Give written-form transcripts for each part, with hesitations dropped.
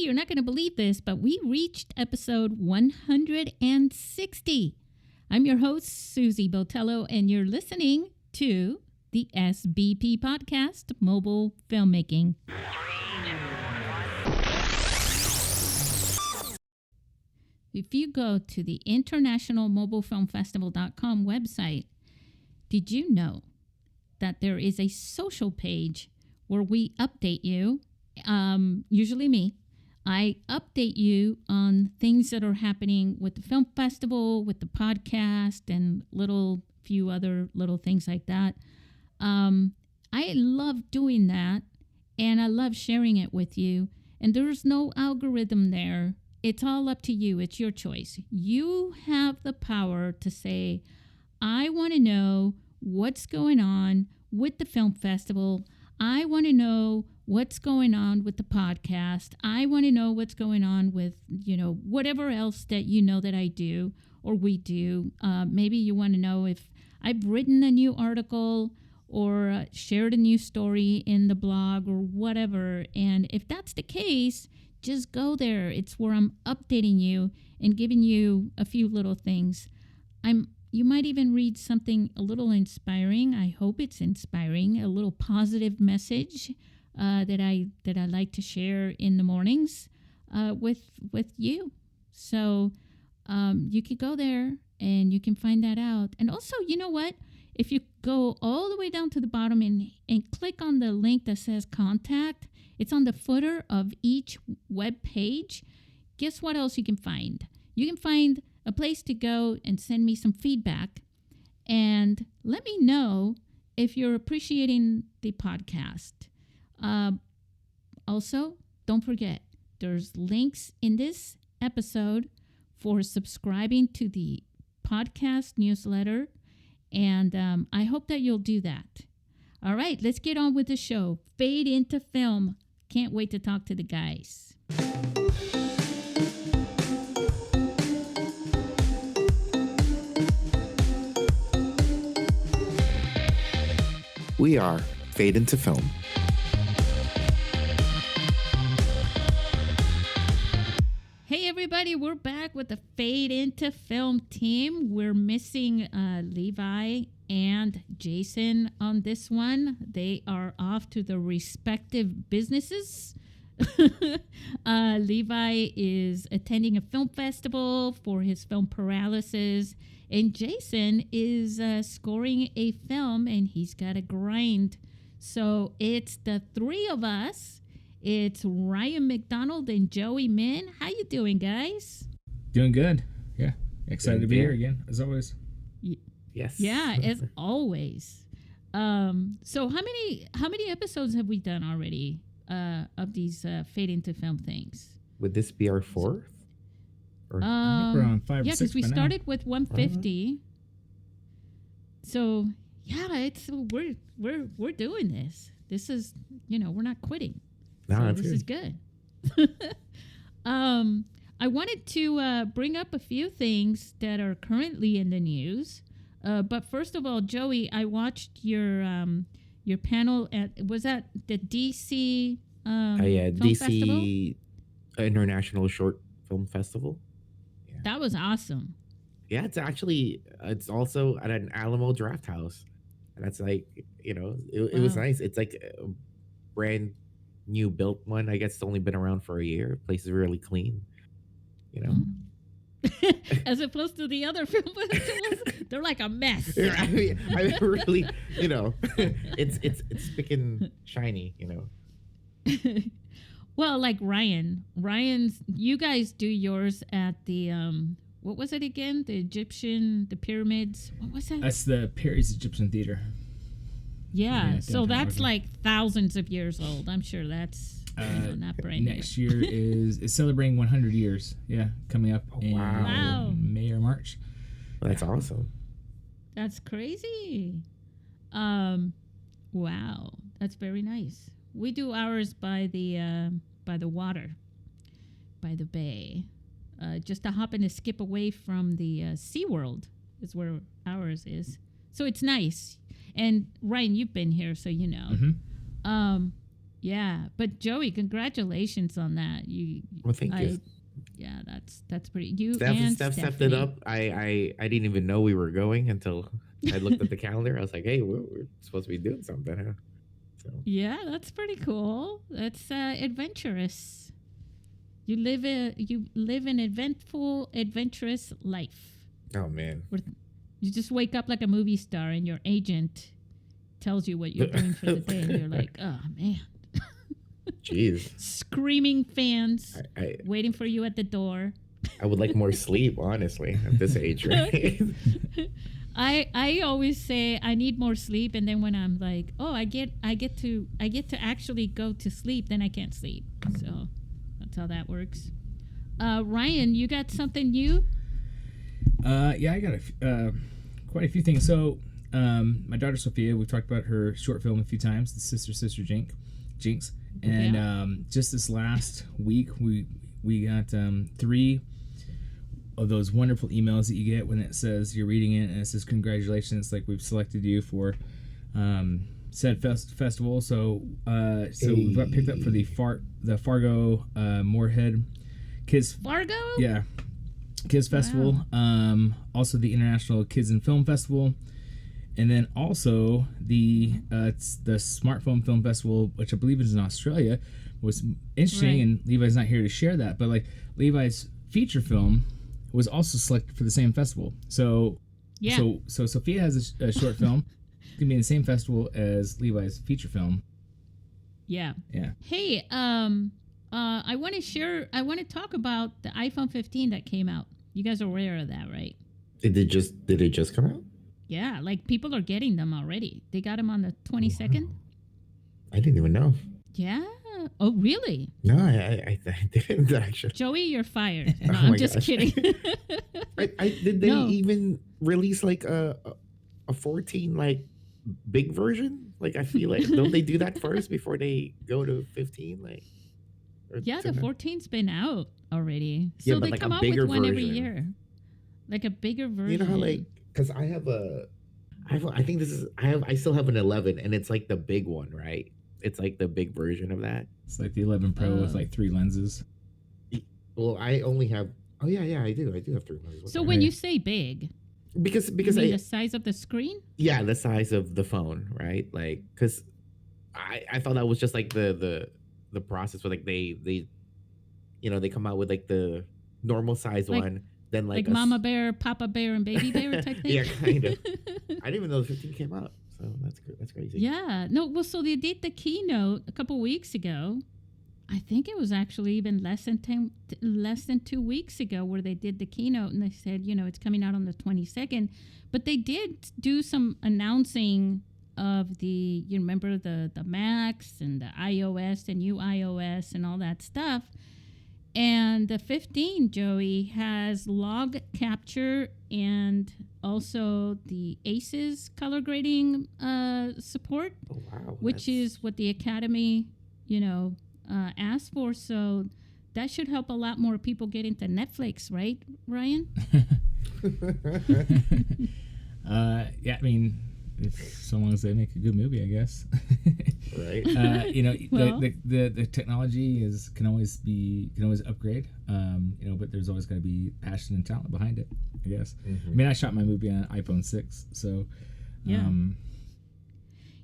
you're not going to believe this, but we reached episode 160. I'm your host, Susie Botello, and you're listening to the SBP Podcast Mobile Filmmaking. If you go to the internationalmobilefilmfestival.com website, did you know that there is a social page where we update you, usually me. I update you on things that are happening with the film festival, with the podcast, and few other little things like that. I love doing that, and I love sharing it with you. And there's no algorithm there. It's all up to you. It's your choice. You have the power to say, I want to know what's going on with the film festival. I want to know what's going on with the podcast. I want to know what's going on with, whatever else that you know that I do or we do. Maybe you want to know if I've written a new article or shared a new story in the blog or whatever. And if that's the case, just go there. It's where I'm updating you and giving you a few little things. You might even read something a little inspiring. I hope it's inspiring, a little positive message that I like to share in the mornings with you. So you could go there and you can find that out. And also, you know what? If you go all the way down to the bottom and click on the link that says contact, it's on the footer of each web page. Guess what else you can find? You can find a place to go and send me some feedback and let me know if you're appreciating the podcast. Also, don't forget, there's links in this episode for subscribing to the podcast newsletter, and I hope that you'll do that. All right, let's get on with the show. Fade into film. Can't wait to talk to the guys. We are Fade into Film. Hey everybody, we're back with the Fade into Film team. We're missing Levi and Jason on this one. They are off to their respective businesses. Levi is attending a film festival for his film Paralysis, and Jason is scoring a film, and he's got to grind. So it's the three of us. It's Ryan McDonald and Joey Min. How you doing, guys? Doing good. Yeah. Excited to be here again, as always. Yes. Yeah, as always. So how many episodes have we done already of these Fade into Film things? Would this be our fourth? Or I think we're on 5 or 6. Yeah, because we started with 150. So yeah, we're doing this. This is we're not quitting. No, so that's this good. is good. I wanted to bring up a few things that are currently in the news. But first of all, Joey, I watched your panel was that the DC Film DC Festival? International Short Film Festival. Yeah. That was awesome. Yeah, it's also at an Alamo Draft House, and that's like it was nice. It's like a brand new built one. I guess it's only been around for a year. The place is really clean. As opposed to the other film festivals, they're like a mess. I mean really, it's spick and shiny, Well, like Ryan's, you guys do yours at the what was it again? The pyramids. What was that? That's the Perry's Egyptian Theater. Yeah, so that's like thousands of years old. I'm sure that's not brand new. Next year is celebrating 100 years. Yeah, coming up in May or March. Well, that's awesome. That's crazy. Wow, that's very nice. We do ours by the water, by the bay. Just to hop and to skip away from the SeaWorld is where ours is. So it's nice. And Ryan, you've been here, so you know. Mm-hmm. Yeah, but Joey, congratulations on that. Well, thank you. Yeah, that's pretty. You Steph and stepped it up. I didn't even know we were going until I looked at the calendar. I was like, hey, we're supposed to be doing something, huh? So. Yeah, that's pretty cool. That's adventurous. You live an eventful, adventurous life. Oh man. You just wake up like a movie star, and your agent tells you what you're doing for the day, and you're like, oh man. Jeez. Screaming fans I waiting for you at the door. I would like more sleep, honestly, at this age, right? I always say I need more sleep, and then when I'm like, oh, I get to actually go to sleep, then I can't sleep. So that's how that works. Ryan, you got something new? Yeah, I got quite a few things. So my daughter Sophia, we've talked about her short film a few times, the Sister Jinx. And just this last week, we got 3 of those wonderful emails that you get when it says you're reading it and it says congratulations, like we've selected you for said festival. So we got picked up for the Fargo Moorhead Kids Kids Festival. Also the International Kids in Film Festival. And then also the Smartphone Film Festival, which I believe is in Australia, was interesting. Right. And Levi's not here to share that, but like Levi's feature film was also selected for the same festival. So so Sophia has a short film. It's gonna be in the same festival as Levi's feature film. Yeah. Yeah. Hey, I want to talk about the iPhone 15 that came out. You guys are aware of that, right? Did it just come out? Yeah, like people are getting them already. They got them on the 22nd. Wow. I didn't even know. Yeah. Oh, really? No, I didn't actually. Joey, you're fired. No, I'm just kidding. Did they even release like a 14 like big version? Like I feel like don't they do that first before they go to 15? Like. Yeah, the 14's been out already. So yeah, but they like come out with one every year. Like a bigger version. You know how like. Because I still have an 11 and it's like the big one, right? It's like the big version of that. It's like the 11 Pro with like 3 lenses. Well, I only have. Oh yeah, I do have 3 lenses. So when you say big, because you mean the size of the screen? Yeah, the size of the phone, right? Like, because I thought that was just like the process where like they they come out with like the normal size one. Then like Mama Bear, Papa Bear, and Baby Bear type thing. Yeah, kind of. I didn't even know the 15 came out, so that's crazy. Yeah, no. Well, so they did the keynote a couple weeks ago. I think it was actually even less than 2 weeks ago where they did the keynote and they said, it's coming out on the 22nd. But they did do some announcing of the Macs and the iOS and new iOS and all that stuff. And the 15, Joey, has log capture and also the ACES color grading support, which is what the Academy, asked for. So that should help a lot more people get into Netflix, right, Ryan? Yeah, I mean, so long as they make a good movie, I guess. Right. The technology can always upgrade. But there's always got to be passion and talent behind it, I guess. Mm-hmm. I mean, I shot my movie on iPhone 6, so yeah.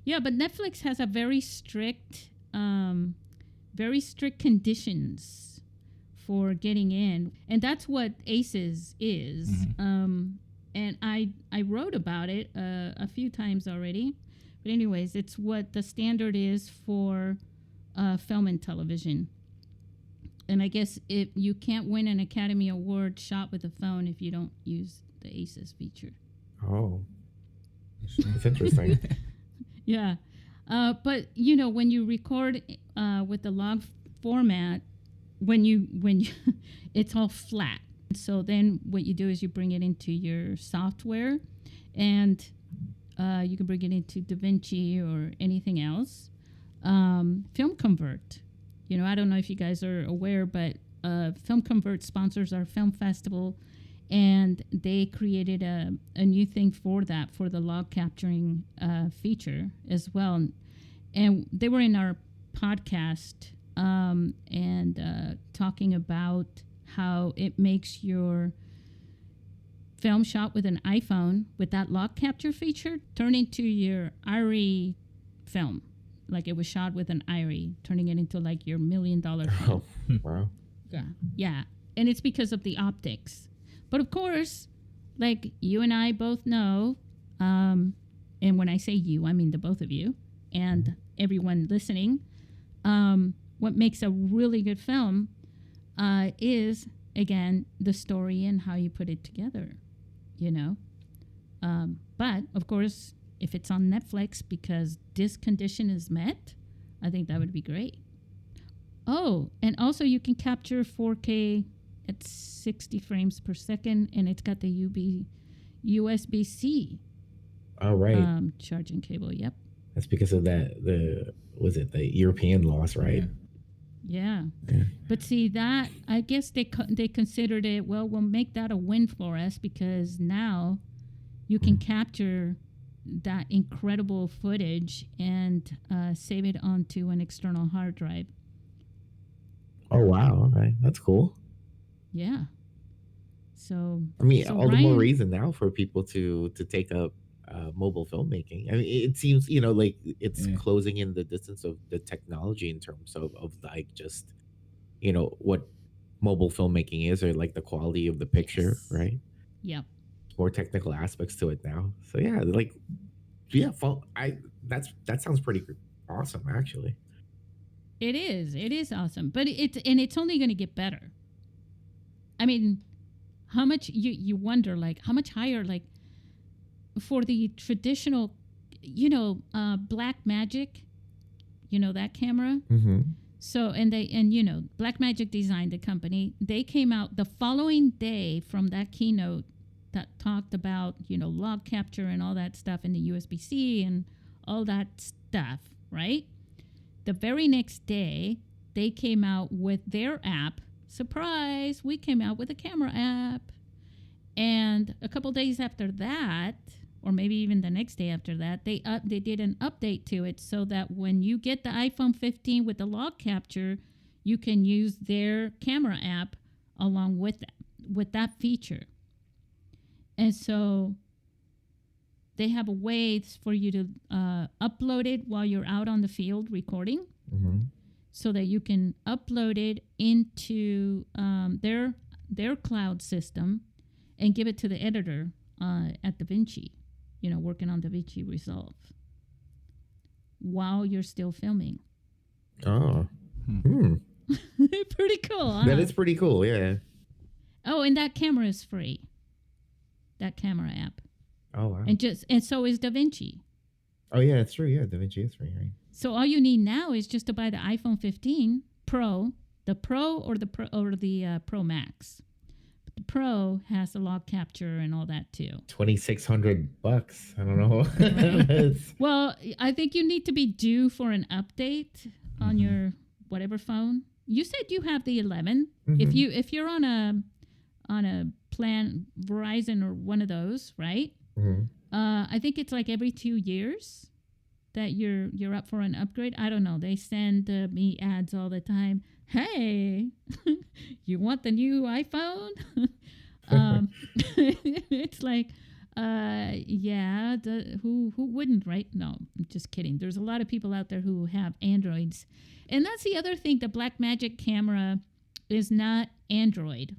Yeah, but Netflix has a very strict conditions for getting in, and that's what ACES is. Mm-hmm. And I wrote about it a few times already. But anyways, it's what the standard is for film and television. And I guess if you can't win an Academy Award shot with a phone if you don't use the ACES feature. Oh, that's interesting. Yeah. But, when you record with the log format, when you it's all flat. So then what you do is you bring it into your software and you can bring it into DaVinci or anything else. Film Convert. I don't know if you guys are aware, but Film Convert sponsors our film festival, and they created a new thing for the log capturing feature as well. And they were in our podcast and talking about how it makes your film shot with an iPhone with that log capture feature turn into your Irie film. Like it was shot with an Irie, turning it into like your $1 million film. Oh, wow. Yeah. And it's because of the optics. But of course, like you and I both know, and when I say you, I mean the both of you and everyone listening, what makes a really good film is, again, the story and how you put it together, you know. But, of course, if it's on Netflix because this condition is met, I think that would be great. Oh, and also you can capture 4K at 60 frames per second, and it's got the USB-C charging cable. Yep. That's because of the European laws, right? Yeah. But see that, I guess they considered it, well, we'll make that a win for us because now you can capture that incredible footage and save it onto an external hard drive. Oh, wow. Okay. That's cool. Yeah. So I mean, so all Ryan, the more reason now for people to take up mobile filmmaking. I mean, it seems, you know, like it's closing in the distance of the technology in terms of like just, you know, what mobile filmmaking is, or like the quality of the picture, right? Yep. More technical aspects to it now. So yeah, like that sounds pretty awesome, actually. It is awesome, but it's only going to get better. I mean, how much you wonder, like how much higher, like for the traditional, you know, Blackmagic, you know that camera. Mm-hmm. So and you know, Blackmagic designed the company. They came out the following day from that keynote that talked about, you know, log capture and all that stuff in the USB-C and all that stuff, right? The very next day, they came out with their app. Surprise, we came out with a camera app. And a couple days after that, or maybe even the next day after that, they did an update to it so that when you get the iPhone 15 with the log capture, you can use their camera app along with that feature. And so they have a way for you to upload it while you're out on the field recording, so that you can upload it into their cloud system and give it to the editor at DaVinci, you know, working on DaVinci Resolve while you're still filming. Oh. Pretty cool, huh? That is pretty cool, yeah. Oh, and that camera is free. That camera app. Oh, wow. And so is DaVinci. Oh, yeah, it's true. Yeah, DaVinci is free, right? So all you need now is just to buy the iPhone 15 Pro, the Pro or the Pro Max. But the Pro has the log capture and all that too. $2,600. I don't know. Well, I think you need to be due for an update on your whatever phone. You said you have the 11. If you're on a plan, Verizon or one of those, right? I think it's like every 2 years that you're up for an upgrade. I don't know. They send me ads all the time. Hey, you want the new iPhone? It's like, yeah. Who wouldn't, right? No, I'm just kidding. There's a lot of people out there who have Androids, and that's the other thing. The Blackmagic Camera is not Android.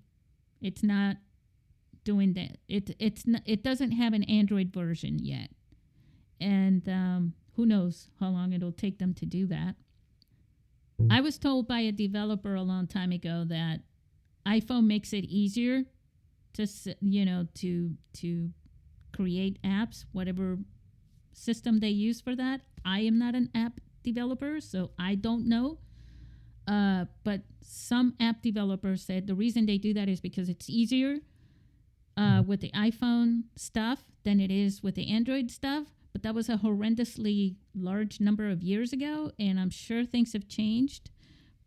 It's not doing that. It doesn't have an Android version yet, and who knows how long it'll take them to do that. I was told by a developer a long time ago that iPhone makes it easier to create apps, whatever system they use for that. I am not an app developer, so I don't know. But some app developers said the reason they do that is because it's easier with the iPhone stuff than it is with the Android stuff. But that was a horrendously large number of years ago, and I'm sure things have changed.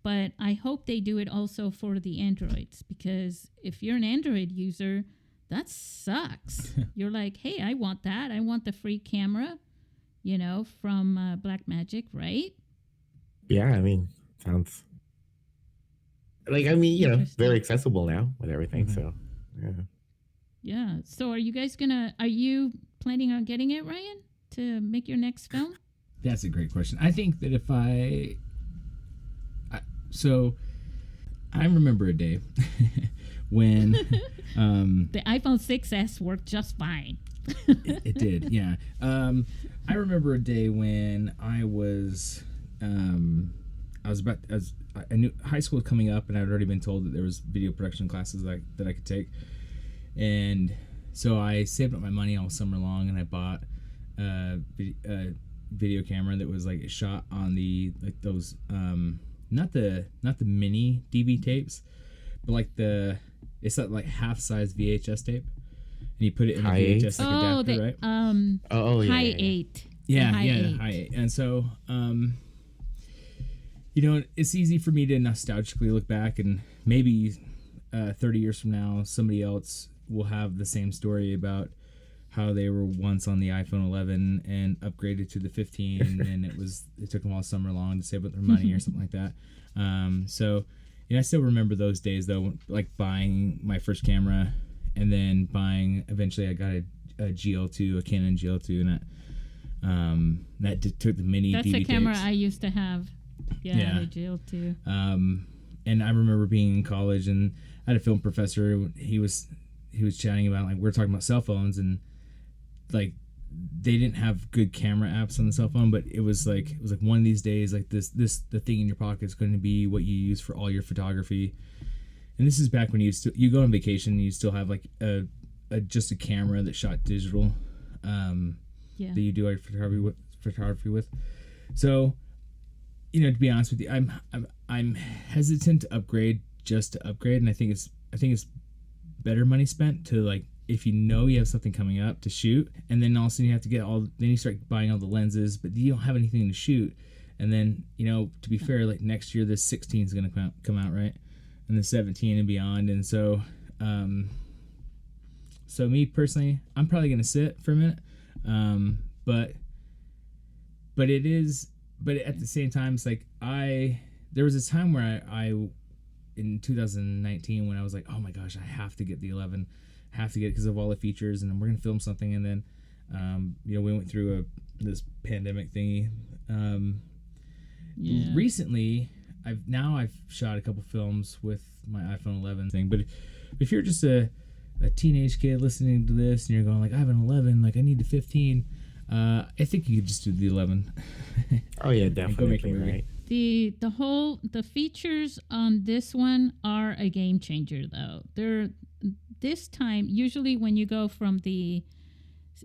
But I hope they do it also for the Androids, because if you're an Android user, that sucks. You're like, hey, I want that. I want the free camera, from Blackmagic, right? Yeah, I mean, sounds like, I mean, Interesting. very accessible now with everything. Mhm. So, yeah. Yeah. So are you planning on getting it, Ryan, to make your next film? That's a great question. I think that if so I remember a day when The iPhone 6S worked just fine. it did, yeah. I remember a day when I knew high school was coming up, and I'd already been told that there was video production classes that I could take, and so I saved up my money all summer long, and I bought a video camera that was like shot on those not the mini DV tapes, but like it's that like half size VHS tape, and you put it in the High eight? VHS like adapter, right? Yeah, High yeah. 8. Yeah, High yeah, 8. high 8. And so, it's easy for me to nostalgically look back, and maybe 30 years from now, somebody else will have the same story about how they were once on the iPhone 11 and upgraded to the 15, and it took them all summer long to save up their money or something like that. So, I still remember those days though, like buying my first camera, and then eventually I got a GL2, a Canon GL2, and that took the mini That's DV the camera tapes. I used to have. Yeah. The GL2. And I remember being in college, and I had a film professor. He was chatting about, like, we were talking about cell phones, and like they didn't have good camera apps on the cell phone, but it was like one of these days, like the thing in your pocket is going to be what you use for all your photography. And this is back when you go on vacation and you still have like just a camera that shot digital, Yeah. that you do like photography with. So, to be honest with you, I'm hesitant to upgrade just to upgrade, and I think it's better money spent to, like, if you have something coming up to shoot, and then all of a sudden you have to then you start buying all the lenses, but you don't have anything to shoot. And then, to be fair, like next year, the 16 is going to come out, right? And the 17 and beyond. And so, so me personally, I'm probably going to sit for a minute. But at the same time, it's like there was a time where I in 2019 when I was like, oh my gosh, I have to get the 11, have to get it because of all the features, and we're gonna film something. And then we went through this pandemic thingy. Recently I've shot a couple films with my iPhone 11 thing, but if you're just a teenage kid listening to this and you're going like, I have an 11, like I need a 15, I think you could just do the 11. Oh yeah, Go make a definitely, movie. right? The features on this one are a game changer though. This time, usually when you go from the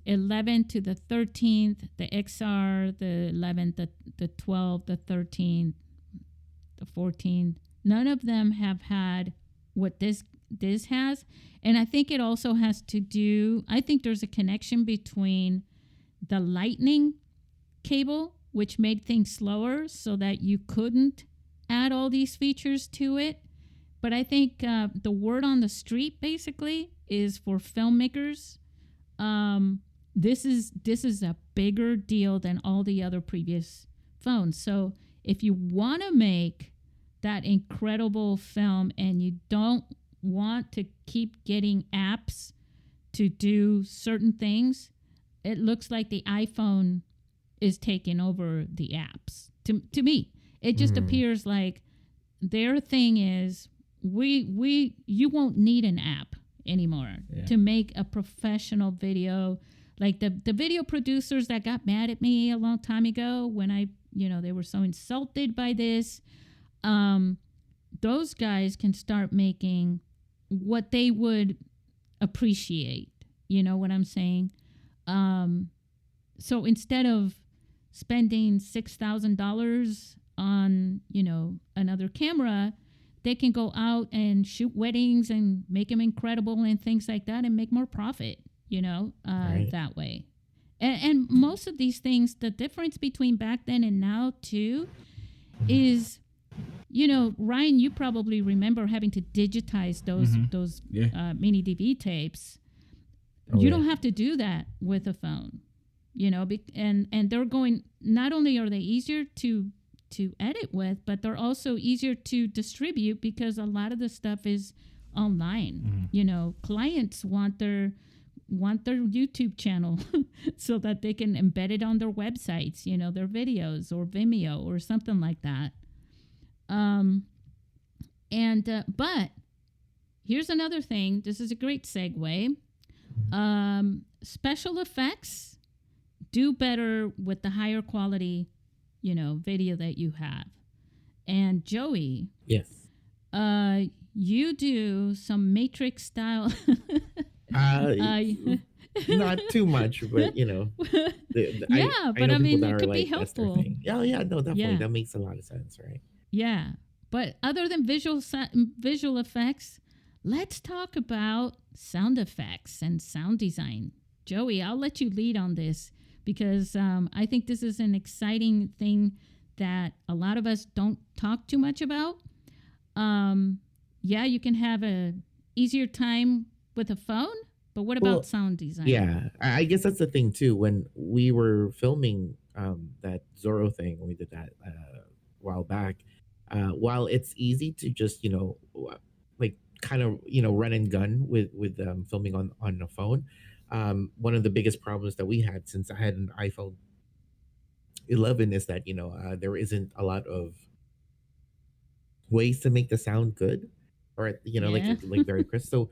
11 to the 13th, the XR, the 11th, the 12th, the 13th, the 14th, none of them have had what this has. And I think it also has to do, I think there's a connection between the lightning cable, which made things slower so that you couldn't add all these features to it. But I think the word on the street basically is for filmmakers. This is a bigger deal than all the other previous phones. So if you want to make that incredible film and you don't want to keep getting apps to do certain things, it looks like the iPhone is taking over the apps. To me, it just appears like their thing is you won't need an app anymore to make a professional video. Like the video producers that got mad at me a long time ago when they were so insulted by this, those guys can start making what they would appreciate. You know what I'm saying? So instead of spending $6,000 on, another camera, they can go out and shoot weddings and make them incredible and things like that and make more profit, Right. that way. And most of these things, the difference between back then and now too is, Ryan, you probably remember having to digitize those mini DV tapes. Oh, You yeah. don't have to do that with a phone, and they're going, not only are they easier to to edit with, but they're also easier to distribute because a lot of the stuff is online. You know, clients want their YouTube channel so that they can embed it on their websites, you know, their videos or Vimeo or something like that. But here's another thing. This is a great segue. Special effects do better with the higher quality, you know, video that you have. And Joey, Yes. you do some Matrix style. Not too much, but you know. But I know mean, people that it are could be like, that's their helpful. thing. Yeah, no, definitely. Yeah. That makes a lot of sense, right? Yeah. But other than visual effects, let's talk about sound effects and sound design. Joey, I'll let you lead on this because I think this is an exciting thing that a lot of us don't talk too much about. You can have a easier time with a phone, but what about sound design? Yeah, I guess that's the thing too. When we were filming that Zorro thing, when we did that a while back, while it's easy to just, you know, like kind of, you know, run and gun with filming on a phone, one of the biggest problems that we had since I had an iPhone 11 is that, you know, there isn't a lot of ways to make the sound good, or you know, like very crisp. So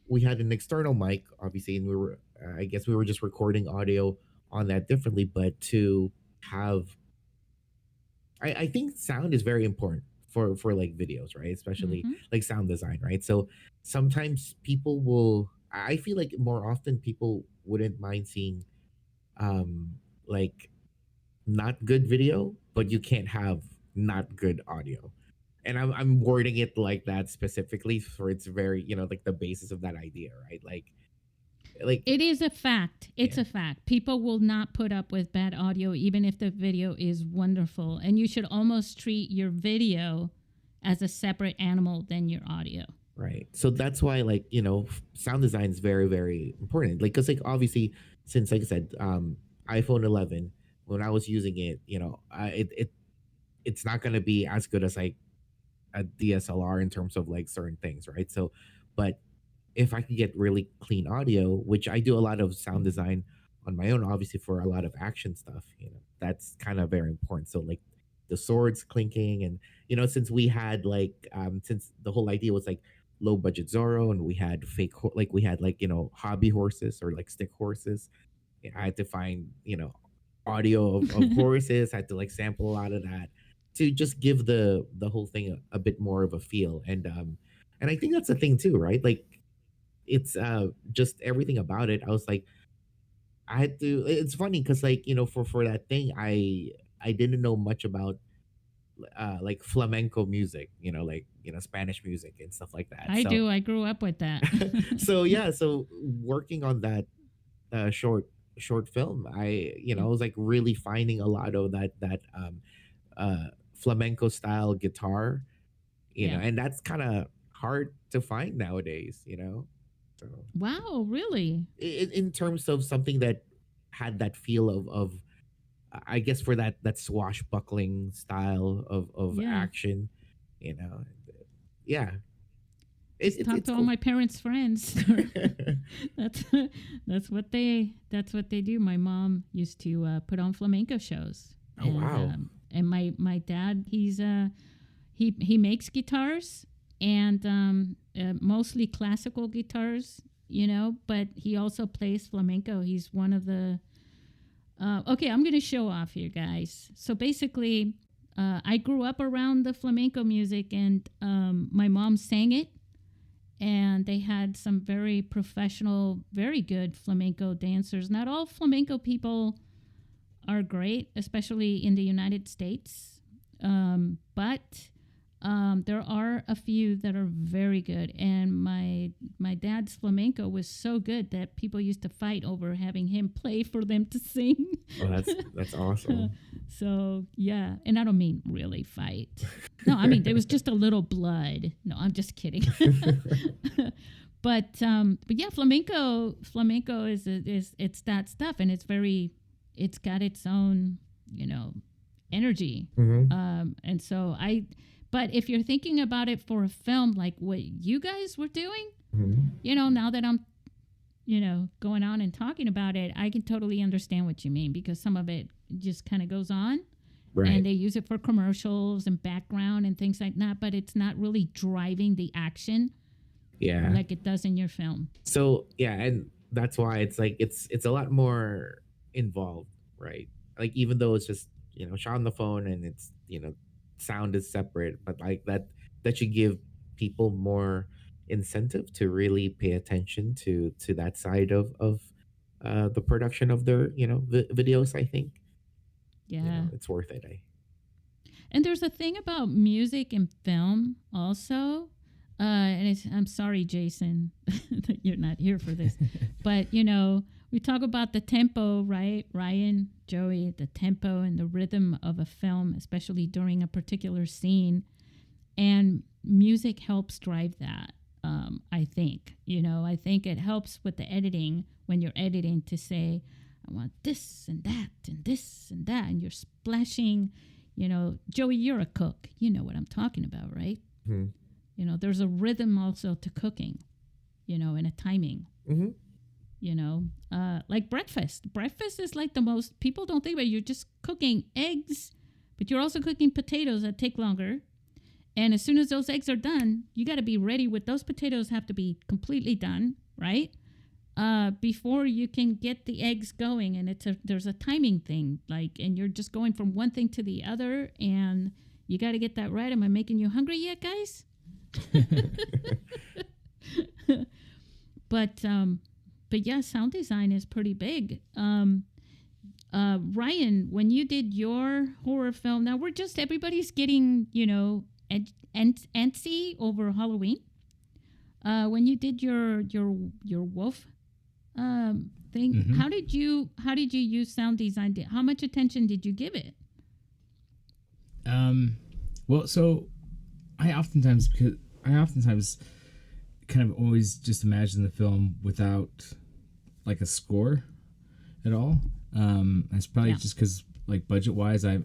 we had an external mic, obviously, and we were, I guess, we were just recording audio on that differently. But to have, I think sound is very important for like videos, right? Especially like sound design, right? So sometimes people will, I feel like more often people wouldn't mind seeing, like not good video, but you can't have not good audio. And I'm wording it like that specifically for it's very, you know, like the basis of that idea, right? Like it is a fact. It's a fact. People will not put up with bad audio, even if the video is wonderful. And you should almost treat your video as a separate animal than your audio. Right. So that's why, like, you know, sound design is very, very important. Like, because, like, obviously, since, like I said, iPhone 11, when I was using it, you know, it's not going to be as good as like a DSLR in terms of like certain things, right? So, but if I could get really clean audio, which I do a lot of sound design on my own, obviously for a lot of action stuff, you know, that's kind of very important. So like the swords clinking, and you know, since we had like since the whole idea was like low budget Zorro, and we had like we had like, you know, hobby horses or like stick horses, I had to find, you know, audio of horses. I had to like sample a lot of that to just give the whole thing a bit more of a feel. And I think that's the thing too, right? Like it's just everything about it. I was like, I had to, it's funny because like, you know, for that thing, I didn't know much about like flamenco music, you know, like, you know, Spanish music and stuff like that. I do. I grew up with that. So yeah, so working on that short film, I, you know, I was like really finding a lot of that flamenco style guitar, you know, and that's kind of hard to find nowadays, you know. So wow, really? in terms of something that had that feel of I guess for that swashbuckling style of action, you know. Yeah. Talk to all my parents' friends. that's what they do. My mom used to put on flamenco shows. Oh, and, wow. And my dad, he makes guitars and mostly classical guitars, you know, but he also plays flamenco. He's one of the okay, I'm going to show off here, guys. So basically, I grew up around the flamenco music, and my mom sang it. And they had some very professional, very good flamenco dancers. Not all flamenco people are great, especially in the United States. But there are a few that are very good. And my dad's flamenco was so good that people used to fight over having him play for them to sing. Oh, that's awesome. So, yeah. And I don't mean really fight. No, I mean, there was just a little blood. No, I'm just kidding. But yeah, flamenco is it's that stuff. And it's got its own, you know, energy. And so but if you're thinking about it for a film like what you guys were doing, now that I'm, going on and talking about it, I can totally understand what you mean, because some of it just kind of goes on. Right. And they use it for commercials and background and things like that, but it's not really driving the action like it does in your film. So, and that's why it's like it's a lot more involved, right? Like, even though it's just, shot on the phone and it's, sound is separate, but like that should give people more incentive to really pay attention to that side of the production of their, videos, I think. Yeah. It's worth it. And there's a thing about music and film also. And I'm sorry, Jason, that you're not here for this. But, we talk about the tempo, right? Ryan, Joey, the tempo and the rhythm of a film, especially during a particular scene. And music helps drive that, I think. I think it helps with the editing when you're editing to say, I want this and that and this and that. And you're splashing, Joey, you're a cook. You know what I'm talking about, right? Mm-hmm. There's a rhythm also to cooking, and a timing. Mm-hmm. Like breakfast. Breakfast is like the most, people don't think about it. You're just cooking eggs, but you're also cooking potatoes that take longer. And as soon as those eggs are done, you got to be ready with those potatoes have to be completely done, right? Before you can get the eggs going. And there's a timing thing, and you're just going from one thing to the other, and you got to get that right. Am I making you hungry yet, guys? But yeah, sound design is pretty big. Ryan, when you did your horror film, now everybody's getting, antsy over Halloween. When you did your wolf thing, mm-hmm. how did you use sound design? How much attention did you give it? Well, so I oftentimes kind of always just imagine the film without like a score at all. It's probably just because like budget wise, I'm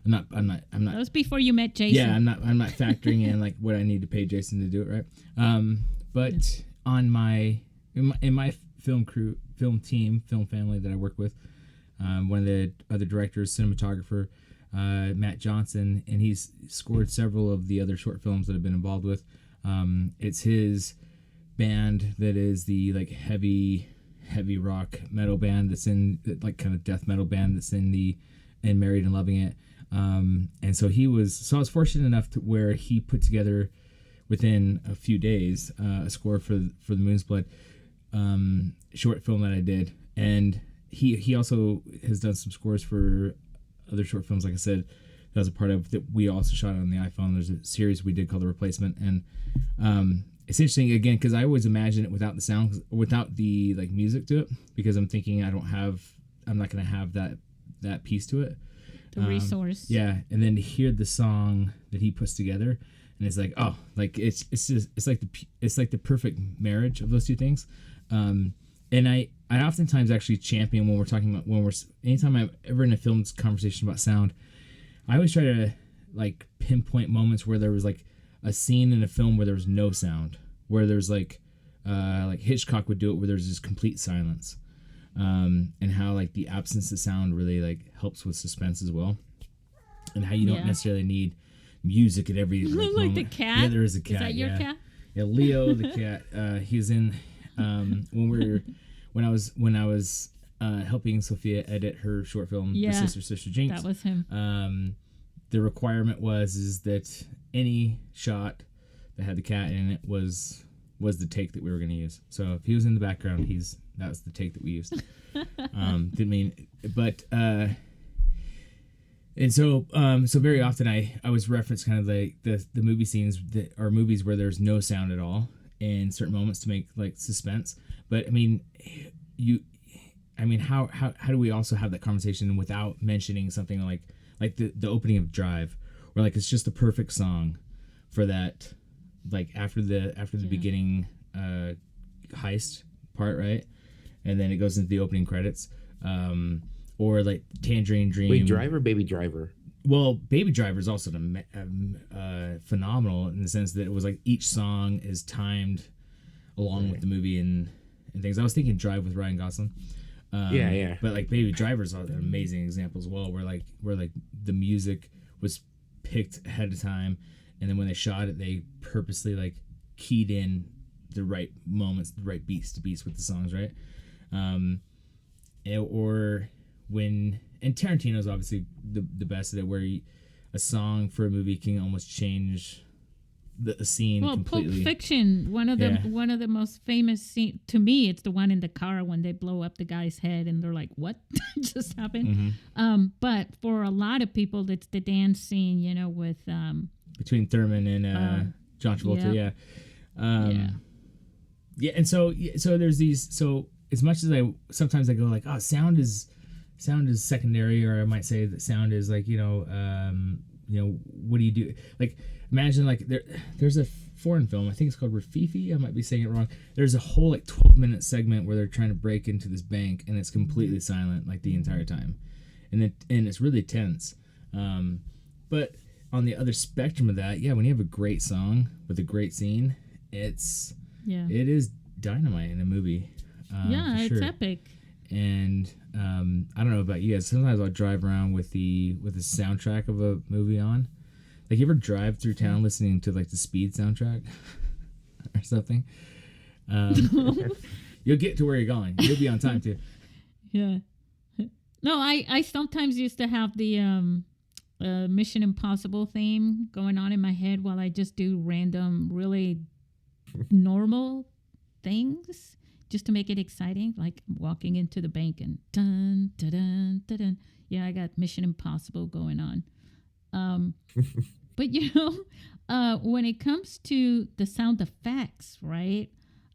not. That was before you met Jason. Yeah, I'm not factoring in like what I need to pay Jason to do it, right? But on in my film family that I work with, one of the other directors, cinematographer, Matt Johnson, and he's scored several of the other short films that I've been involved with. It's his band that is the like heavy rock metal band that's in like kind of death metal band that's in Married and Loving It. And so I was fortunate enough to where he put together within a few days a score for the Moon's Blood short film that I did, and he also has done some scores for other short films, like I said, that was a part of that we also shot on the iPhone. There's a series we did called The Replacement, and it's interesting again because I always imagine it without the sound, without the like music to it, because I'm thinking I'm not going to have that piece to it. The resource. Yeah, and then to hear the song that he puts together, and it's like, oh, like it's like the perfect marriage of those two things. And I oftentimes actually champion anytime I'm ever in a film's conversation about sound, I always try to like pinpoint moments where there was like a scene in a film where there was no sound, where there's like Hitchcock would do it, where there's just complete silence. And how like the absence of sound really like helps with suspense as well, and how you don't necessarily need music at every like moment. The cat. Yeah, there is a cat. Is that your cat? Yeah, Leo the cat. He's in when I was helping Sophia edit her short film, The Sister Jinx. That was him. The requirement was that any shot that had the cat in it was the take that we were going to use. So if he was in the background, that was the take that we used. Didn't mean, but and so very often I always reference kind of like the movie scenes that are movies where there's no sound at all in certain moments to make like suspense. But I mean, how do we also have that conversation without mentioning something like the opening of Drive, where like it's just the perfect song for that, like after the beginning heist part, right? And then it goes into the opening credits. or like Tangerine Dream. Wait, Driver, Baby Driver. Well, Baby Driver is also phenomenal in the sense that it was like each song is timed along with the movie and things. I was thinking Drive with Ryan Gosling. Yeah. But like Baby Driver is an amazing example as well, where the music was picked ahead of time, and then when they shot it, they purposely like keyed in the right moments, the right beats to beats with the songs, right? Or when, and Tarantino's obviously the best at it, where a song for a movie can almost change the scene completely. Pulp Fiction, one of the most famous scene to me, it's the one in the car when they blow up the guy's head and they're like, "What just happened?" But for a lot of people, it's the dance scene, with between Thurman and John Travolta, yeah, and so there's these. So as much as sometimes I go like, "Oh, sound is secondary," or I might say that sound is like, what do you do? Like, imagine like there's a foreign film, I think it's called Rafifi, I might be saying it wrong. There's a whole like 12-minute segment where they're trying to break into this bank and it's completely silent like the entire time, and it's really tense. But on the other spectrum of that, when you have a great song with a great scene, it is dynamite in a movie. It's epic. And I don't know about you guys. Sometimes I'll drive around with the soundtrack of a movie on. Like, you ever drive through town listening to like the Speed soundtrack or something? You'll get to where you're going. You'll be on time too. Yeah. No, I sometimes used to have the Mission Impossible theme going on in my head while I just do random, really normal things, just to make it exciting, like walking into the bank and dun dun dun dun dun. Yeah, I got Mission Impossible going on. But when it comes to the sound effects, right?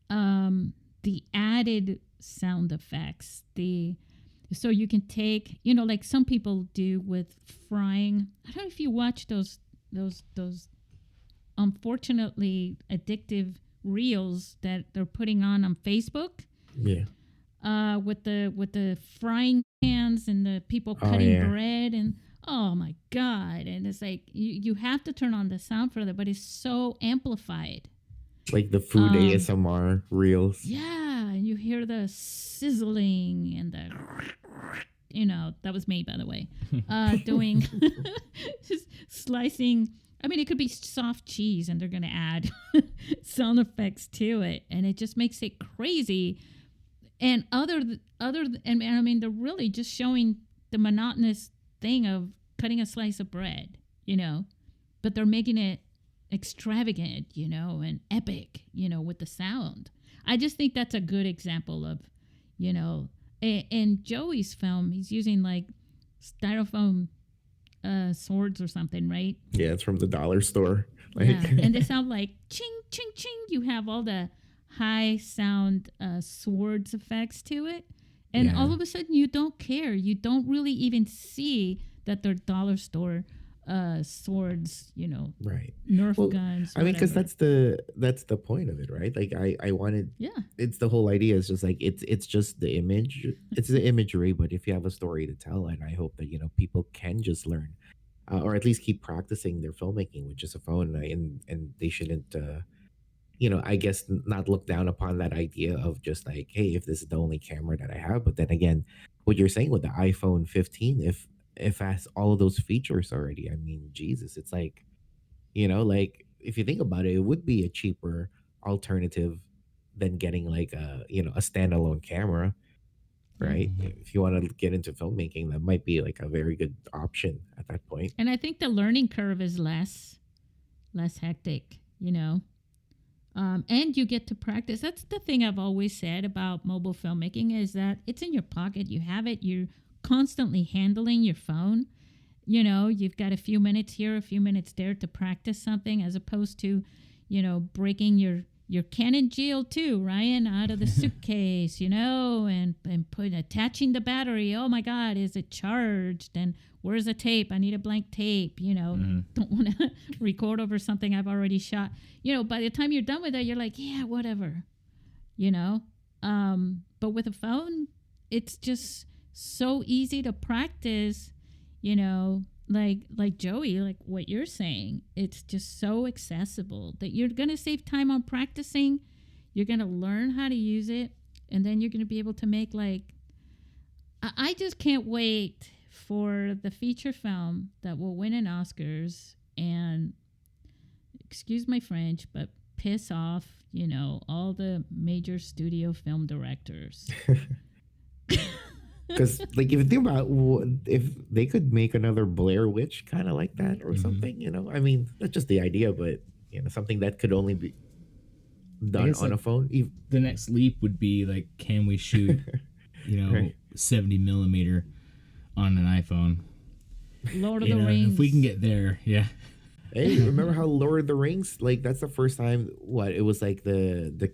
The added sound effects, so you can take, like some people do with frying. I don't know if you watch those unfortunately addictive reels that they're putting on Facebook. Yeah. With the frying pans and the people cutting bread, and oh my God. And it's like you have to turn on the sound for that, but it's so amplified. Like the food ASMR reels. Yeah, and you hear the sizzling and the that was me, by the way. Doing just slicing. I mean, it could be soft cheese, and they're going to add sound effects to it, and it just makes it crazy. And and I mean, they're really just showing the monotonous thing of cutting a slice of bread, but they're making it extravagant, and epic, with the sound. I just think that's a good example of, in Joey's film, he's using like styrofoam swords or something, right? Yeah, it's from the dollar store. And they sound like ching, ching, ching. You have all the high sound swords effects to it. And all of a sudden you don't care. You don't really even see that they're dollar store swords, right? Nerf guns. I mean, because that's the point of it, right? Like I wanted. Yeah. It's the whole idea is just like it's just the image. It's the imagery, but if you have a story to tell, and I hope that people can just learn, or at least keep practicing their filmmaking with just a phone, and they shouldn't. I guess not look down upon that idea of just like, hey, if this is the only camera that I have. But then again, what you're saying with the iPhone 15, if it has all of those features already, I mean, Jesus, it's like, like if you think about it, it would be a cheaper alternative than getting like a standalone camera, right? Mm-hmm. If you want to get into filmmaking, that might be like a very good option at that point. And I think the learning curve is less hectic, and you get to practice. That's the thing I've always said about mobile filmmaking, is that it's in your pocket. You have it. You're constantly handling your phone. You've got a few minutes here, a few minutes there to practice something, as opposed to, breaking your Canon GL2, Ryan, out of the suitcase, and attaching the battery. Oh my God, is it charged? And where's the tape? I need a blank tape. Don't want to record over something I've already shot. By the time you're done with that, you're like, yeah, whatever. But with a phone, it's just so easy to practice, like Joey, like what you're saying. It's just so accessible that you're going to save time on practicing. You're going to learn how to use it, and then you're going to be able to make I just can't wait for the feature film that will win an Oscars and, excuse my French, but piss off, all the major studio film directors. Because, like, if you think about if they could make another Blair Witch kind of like that or something, I mean, that's just the idea, but, something that could only be done on a phone. The next leap would be, like, can we shoot, Right. 70 millimeter on an iPhone? Lord of the Rings. If we can get there, yeah. Hey, remember how Lord of the Rings, like, that's the first time, it was like the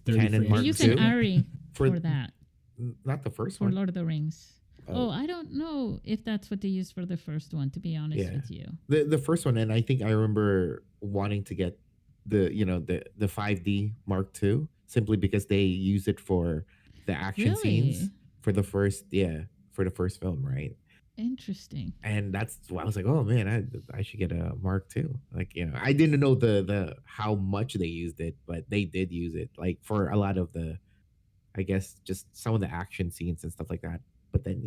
30 Canon frames. Mark You use an II? Ari For- for that, Not the first for one. Lord of the Rings. Oh, I don't know if that's what they used for the first one, to be honest Yeah. with you. The first one, and I think I remember wanting to get the 5D Mark II simply because they use it for the action scenes Really? for the first film, right? Interesting. And that's why I was like, oh man, I should get a Mark II. Like, I didn't know the how much they used it, but they did use it, like, for a lot of the, I guess, just some of the action scenes and stuff like that. But then,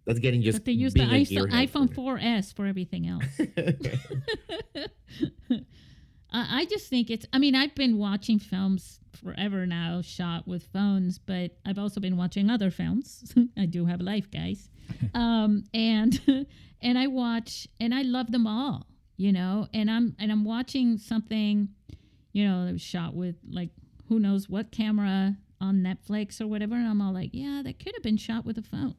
that's getting just But they use the being a gearhead iPhone for 4S for everything else. it. I just think I've been watching films forever now shot with phones, but I've also been watching other films. I do have a life, guys. And and I watch and I love them all, and I'm watching something, that was shot with, like, who knows what camera on Netflix or whatever, and I'm all like, yeah, that could have been shot with a phone,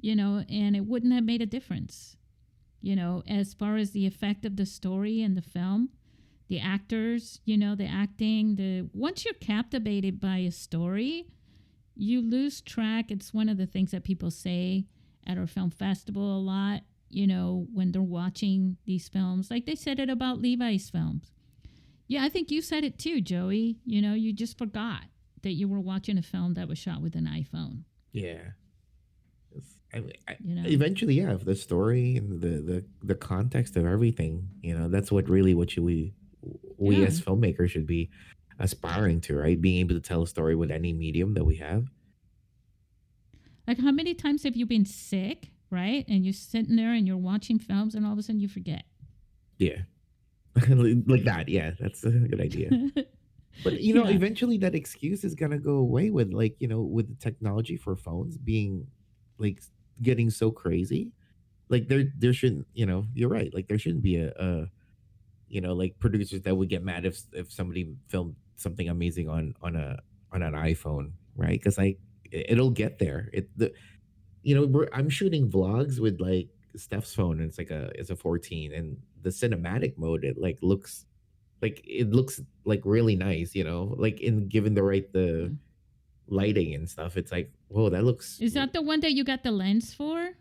and it wouldn't have made a difference, as far as the effect of the story and the film, the actors, the acting, once you're captivated by a story, you lose track. It's one of the things that people say at our film festival a lot, when they're watching these films. Like, they said it about Levi's films. Yeah, I think you said it too, Joey. You just forgot that you were watching a film that was shot with an iPhone. Yeah. You know? Eventually, yeah, the story and the context of everything, that's what we Yeah. as filmmakers should be aspiring to, right? Being able to tell a story with any medium that we have. Like, how many times have you been sick, right? And you're sitting there and you're watching films and all of a sudden you forget. Yeah. Like that. Yeah, that's a good idea. But, Yeah. eventually that excuse is going to go away with, like, with the technology for phones being, like, getting so crazy. Like, there shouldn't, you're right. Like, there shouldn't be a like, producers that would get mad if somebody filmed something amazing on an iPhone, right? Because, like, it'll get there. I'm shooting vlogs with, like, Steph's phone, and it's a 14, and the cinematic mode, it looks like really nice, like, in given the lighting and stuff. It's like, whoa, that looks. Is that the one that you got the lens for?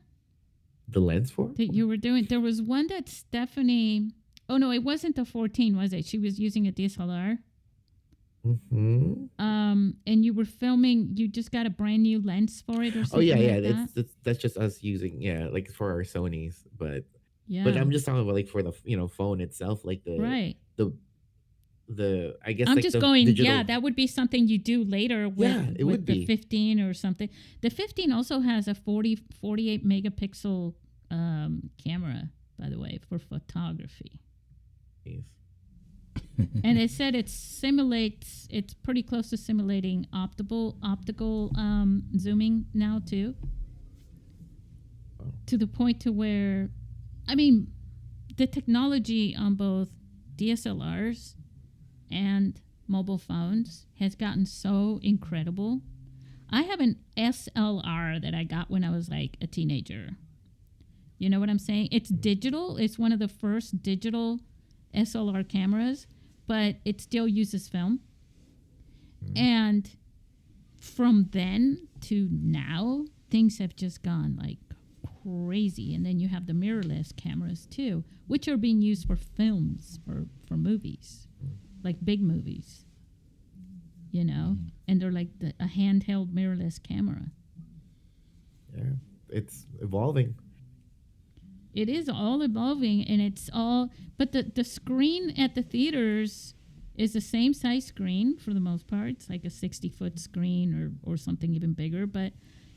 The lens for? That you were doing? There was one that Stephanie. Oh no, it wasn't the 14, was it? She was using a DSLR. Mm-hmm. And you were filming. You just got a brand new lens for it, or something? Oh yeah, like yeah. that? That's just us using, like, for our Sonys, but Yeah. but I'm just talking about, like, for the phone itself, like right. the I guess, I'm like, just the going. digital. Yeah, that would be something you do later with, Yeah, it with would the be. 15 or something. The 15 also has a 48 megapixel camera, by the way, for photography. Jeez. And it said it's pretty close to simulating optical zooming now too. Wow. To the point to where, the technology on both DSLRs and mobile phones has gotten so incredible. I have an SLR that I got when I was, like, a teenager. You know what I'm saying? It's digital. It's one of the first digital SLR cameras, but it still uses film. And from then to now, things have just gone, like, crazy. And then you have the mirrorless cameras too, which are being used for films, for movies, like big movies, and they're like a handheld mirrorless camera. Yeah, it's evolving. It is all evolving, and it's all. But the screen at the theaters is the same size screen for the most part. It's like a 60-foot screen or something even bigger. But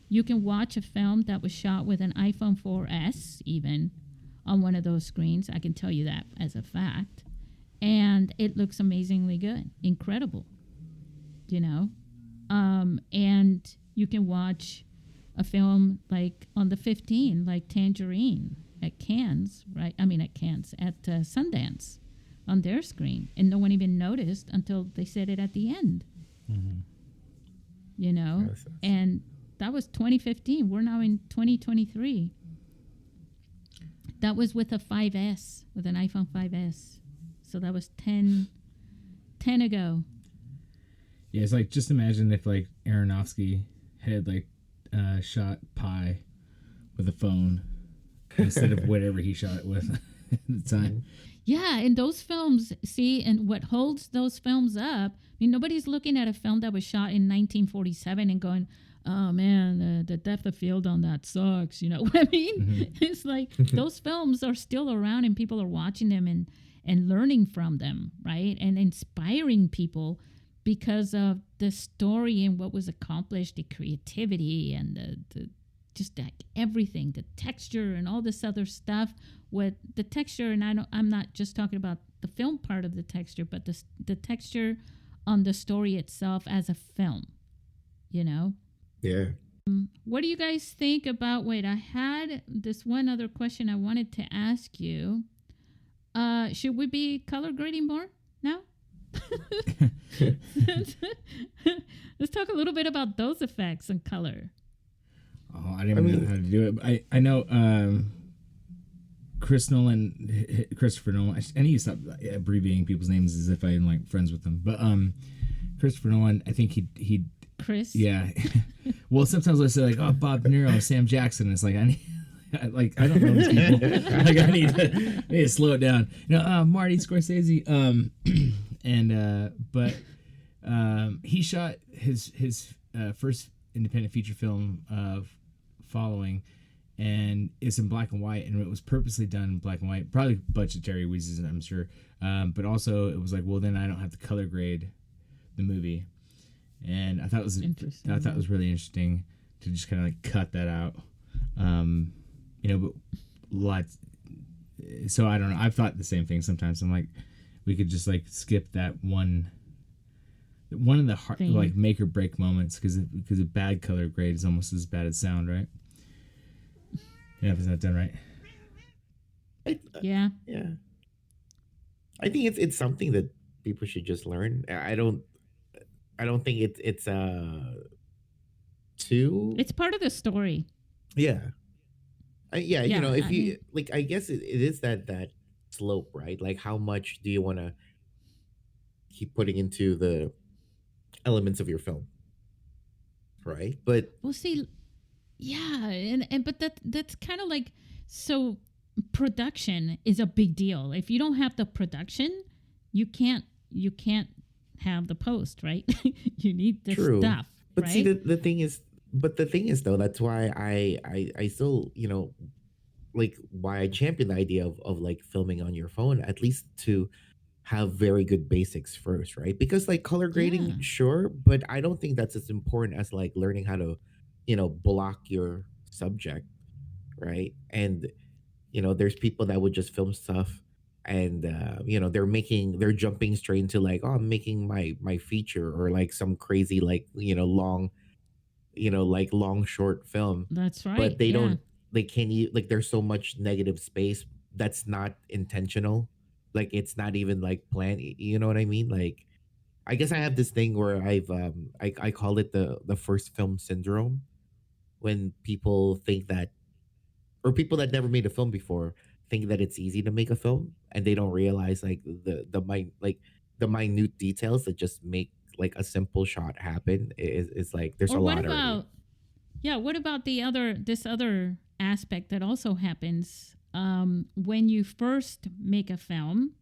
you can watch a film that was shot with an iPhone 4S even on one of those screens. I can tell you that as a fact. And it looks amazingly good, incredible, you know. And you can watch a film like on the 15, like Tangerine at Cannes, right? I mean, at Cannes, at Sundance on their screen. And no one even noticed until they said it at the end, you know? Yes, yes. And that was 2015. We're now in 2023. That was with a 5S, with an iPhone 5S. So that was 10 ago. Yeah, it's like, just imagine if like Aronofsky had like shot Pi with a phone instead of whatever he shot it with at the time. Yeah, and those films, see, and what holds those films up, I mean, nobody's looking at a film that was shot in 1947 and going, oh man, the depth of field on that sucks. You know what I mean? It's like those films are still around and people are watching them and learning from them, right? And inspiring people because of the story and what was accomplished, the creativity and the just like everything, the texture and all this other stuff. With the texture, and I'm not just talking about the film part of the texture, but the texture on the story itself as a film, you know? Yeah. What do you guys think about, wait, I had this one other question I wanted to ask you. Should we be color grading more now? Let's talk a little bit about those effects and color. Oh, I didn't know how to do it. I know Christopher Nolan. I need to stop abbreviating people's names as if I'm like friends with them. But Christopher Nolan, I think he Chris. Yeah. Well, sometimes I say like, oh, Bob De Niro, Sam Jackson. It's like I don't know these people. Like I need to slow it down. You know, Marty Scorsese. But he shot his first independent feature film of Following, and it's in black and white, and it was purposely done in black and white, probably budgetary reasons, I'm sure. But also it was like, well, then I don't have to color grade the movie, and I thought it was interesting. I thought it was really interesting to just kind of like cut that out, you know. But lots. So I don't know. I've thought the same thing sometimes. I'm like, we could just like skip that one of the hard, like make or break moments, because a bad color grade is almost as bad as sound, right? Yeah, if it's not done right. Yeah. I think it's something that people should just learn. I don't think it's too. It's part of the story. Yeah. You know, if you like, I guess it is that slope, right? Like, how much do you want to keep putting into the elements of your film, right? But we'll see. Yeah, and but that's kind of like, so production is a big deal. If you don't have the production, you can't have the post, right? You need the stuff. But right? see, the thing is though, that's why I still, you know, like, why I champion the idea of like filming on your phone, at least to have very good basics first, right? Because like color grading, sure, but I don't think that's as important as like learning how to, you know, block your subject, right? And you know, there's people that would just film stuff, and you know, they're jumping straight into like, oh, I'm making my feature, or like some crazy, like, you know, long short film. That's right. But they can't like, there's so much negative space that's not intentional. Like, it's not even like planned. You know what I mean? Like, I guess I have this thing where I call it the first film syndrome, when people think that, or people that never made a film before think that it's easy to make a film, and they don't realize like the minute details that just make like a simple shot happen is like, there's a lot already. What about this other aspect that also happens when you first make a film,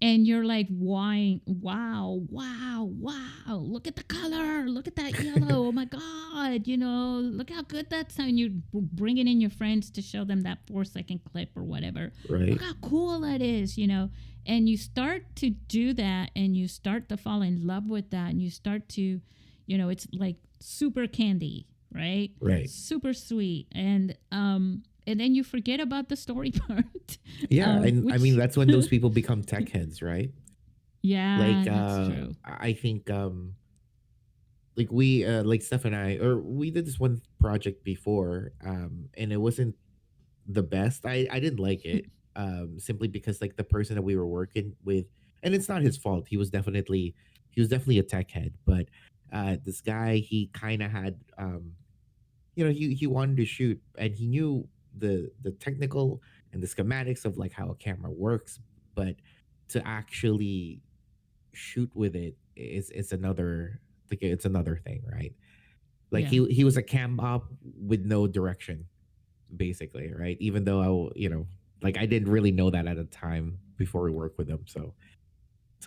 and you're like, wow, look at the color, look at that yellow, oh my God, look how good that's sound. You're bringing in your friends to show them that 4-second clip or whatever. Right. Look how cool that is, and you start to do that, and you start to fall in love with that, and you start to, it's like super candy, right? Right. Super sweet. And then you forget about the story part. Yeah, and I mean that's when those people become tech heads, right? Yeah, Like that's true. I think like we like Steph and I, or we did this one project before, and it wasn't the best. I didn't like it, simply because like the person that we were working with, and it's not his fault. He was definitely a tech head, but this guy, he kind of had he wanted to shoot, and he knew the technical and the schematics of like how a camera works, but to actually shoot with it is it's another, like it's another thing, right? Like Yeah. he was a cam op with no direction, basically, right? Even though like I didn't really know that at the time before we worked with him. So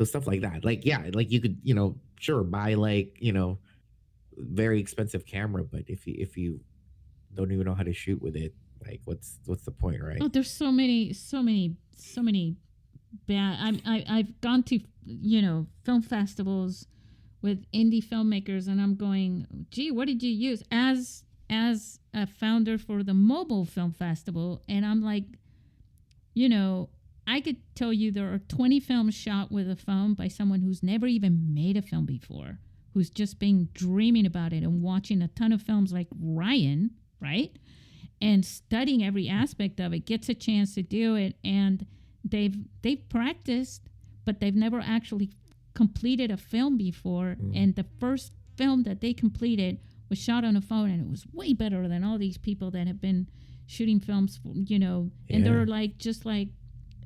stuff like that, like, yeah, like you could sure buy like very expensive camera, but if you don't even know how to shoot with it, like what's the point, right? Oh, there's so many bad. I've gone to film festivals with indie filmmakers, and I'm going, gee, what did you use as a founder for the mobile film festival? And I'm like, I could tell you there are 20 films shot with a phone by someone who's never even made a film before, who's just been dreaming about it and watching a ton of films like Ryan, right? And studying every aspect of it, gets a chance to do it, and they've practiced, but they've never actually completed a film before. And the first film that they completed was shot on a phone, and it was way better than all these people that have been shooting films, and they're like, just like,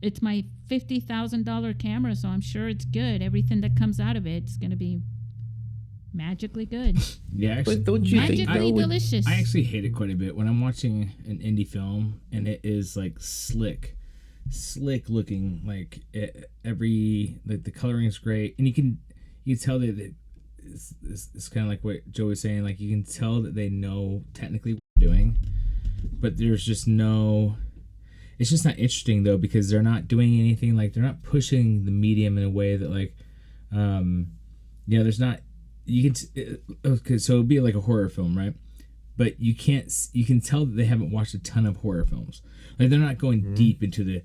it's my $50,000 camera, so I'm sure it's good. Everything that comes out of it's going to be magically good. Yeah, actually, but don't you think magically delicious. I actually hate it quite a bit when I'm watching an indie film and it is like slick looking, like the coloring is great, and you can tell that it's kind of like what Joe was saying, like you can tell that they know technically what they're doing, but there's just no. It's just not interesting though, because they're not doing anything, like they're not pushing the medium in a way that like, there's not. You can okay, so it'd be like a horror film, right? But you can tell that they haven't watched a ton of horror films. Like they're not going deep into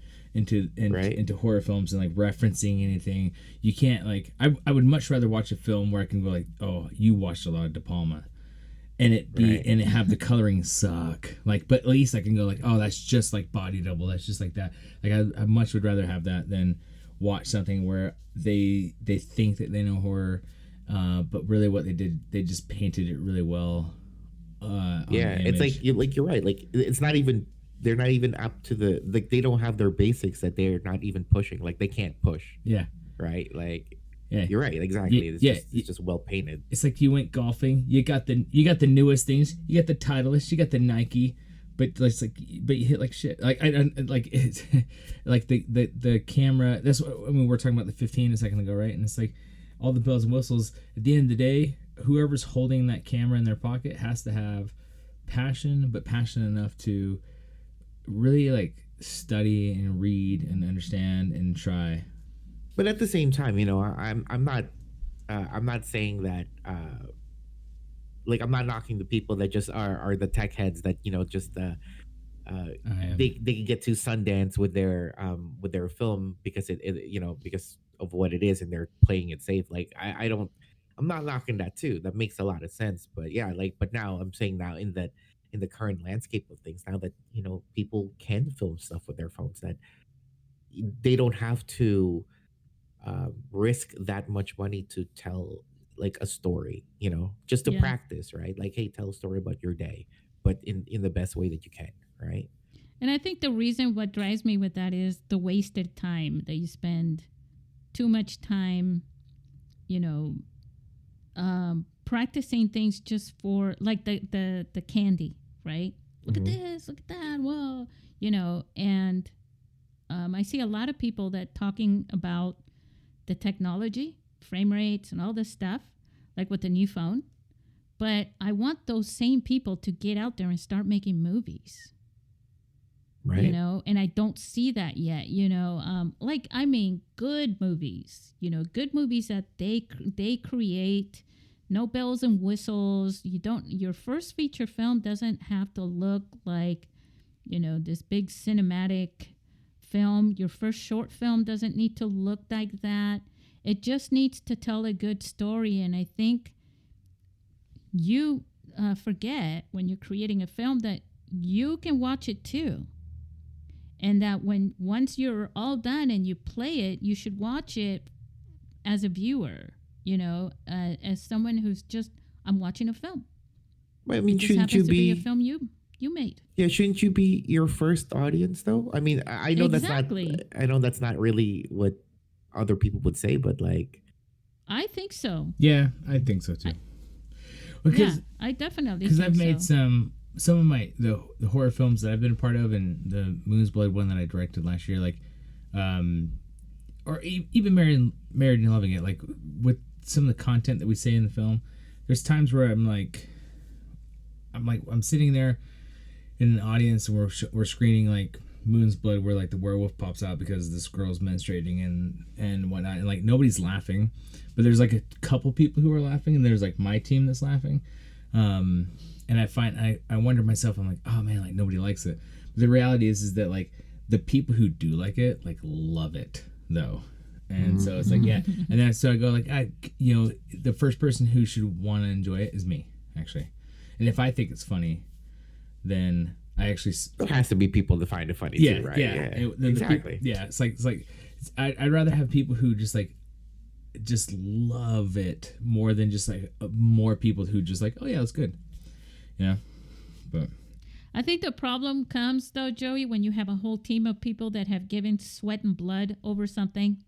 horror films and like referencing anything. You can't, like, I would much rather watch a film where I can go like, oh, you watched a lot of De Palma, and and it have the coloring suck, like, but at least I can go like, oh, that's just like Body Double, that's just like that. Like I much would rather have that than watch something where they think that they know horror, but really what they did, they just painted it really well. It's like you're right, like it's not even, they're not even up to the, like they don't have their basics that they're not even pushing, like they can't push, right, like you're right, exactly. It's just well painted. It's like you went golfing, you got the newest things, you got the Titleist, you got the Nike, but it's like, but you hit like shit, like I like it's like the camera. That's what I mean. We were talking about the 15 a second ago, right? And it's like all the bells and whistles. At the end of the day, whoever's holding that camera in their pocket has to have passion, but passionate enough to really like study and read and understand and try. But at the same time, I'm not saying that like I'm not knocking the people that just are the tech heads that just they can get to Sundance with their film because it because of what it is, and they're playing it safe. Like I'm not knocking that too. That makes a lot of sense. But yeah, like, but now I'm saying now in the current landscape of things, now that people can film stuff with their phones, that they don't have to risk that much money to tell like a story, just to practice, right? Like, hey, tell a story about your day, but in the best way that you can, right? And I think the reason what drives me with that is the wasted time that you spend, too much time, practicing things just for like the candy, right? Look at this, look at that, whoa, and I see a lot of people that talking about the technology, frame rates, and all this stuff, like with the new phone. But I want those same people to get out there and start making movies. Right. You know, and I don't see that yet, you know, good movies, you know, good movies that they create, no bells and whistles. Your first feature film doesn't have to look like, you know, this big cinematic film. Your first short film doesn't need to look like that. It just needs to tell a good story. And I think you forget when you're creating a film that you can watch it too. And that once you're all done and you play it, you should watch it as a viewer, you know, as someone who's just, I'm watching a film. I mean, shouldn't you be a film you made? Yeah, shouldn't you be your first audience though? I mean, I know Exactly. that's not really what other people would say, but like, I think so. Yeah, I think so too. I definitely because think I've made so. some of my the horror films that I've been a part of, and the Moon's Blood one that I directed last year, like, or even Married and Loving It, like with some of the content that we say in the film, there's times where I'm sitting there in an audience and we're screening like Moon's Blood, where like the werewolf pops out because this girl's menstruating and whatnot, and like nobody's laughing, but there's like a couple people who are laughing, and there's like my team that's laughing. And I wonder myself, I'm like, oh man, like nobody likes it. But the reality is that like the people who do like it, like love it though. And so it's like, yeah. And then so I go like, the first person who should want to enjoy it is me, actually. And if I think it's funny, then I actually. There has to be people that find it funny too, right? Yeah. Exactly. It's like I'd rather have people who just love it more than just like more people who just like, oh yeah, it's good. Yeah, but I think the problem comes though, Joey, when you have a whole team of people that have given sweat and blood over something,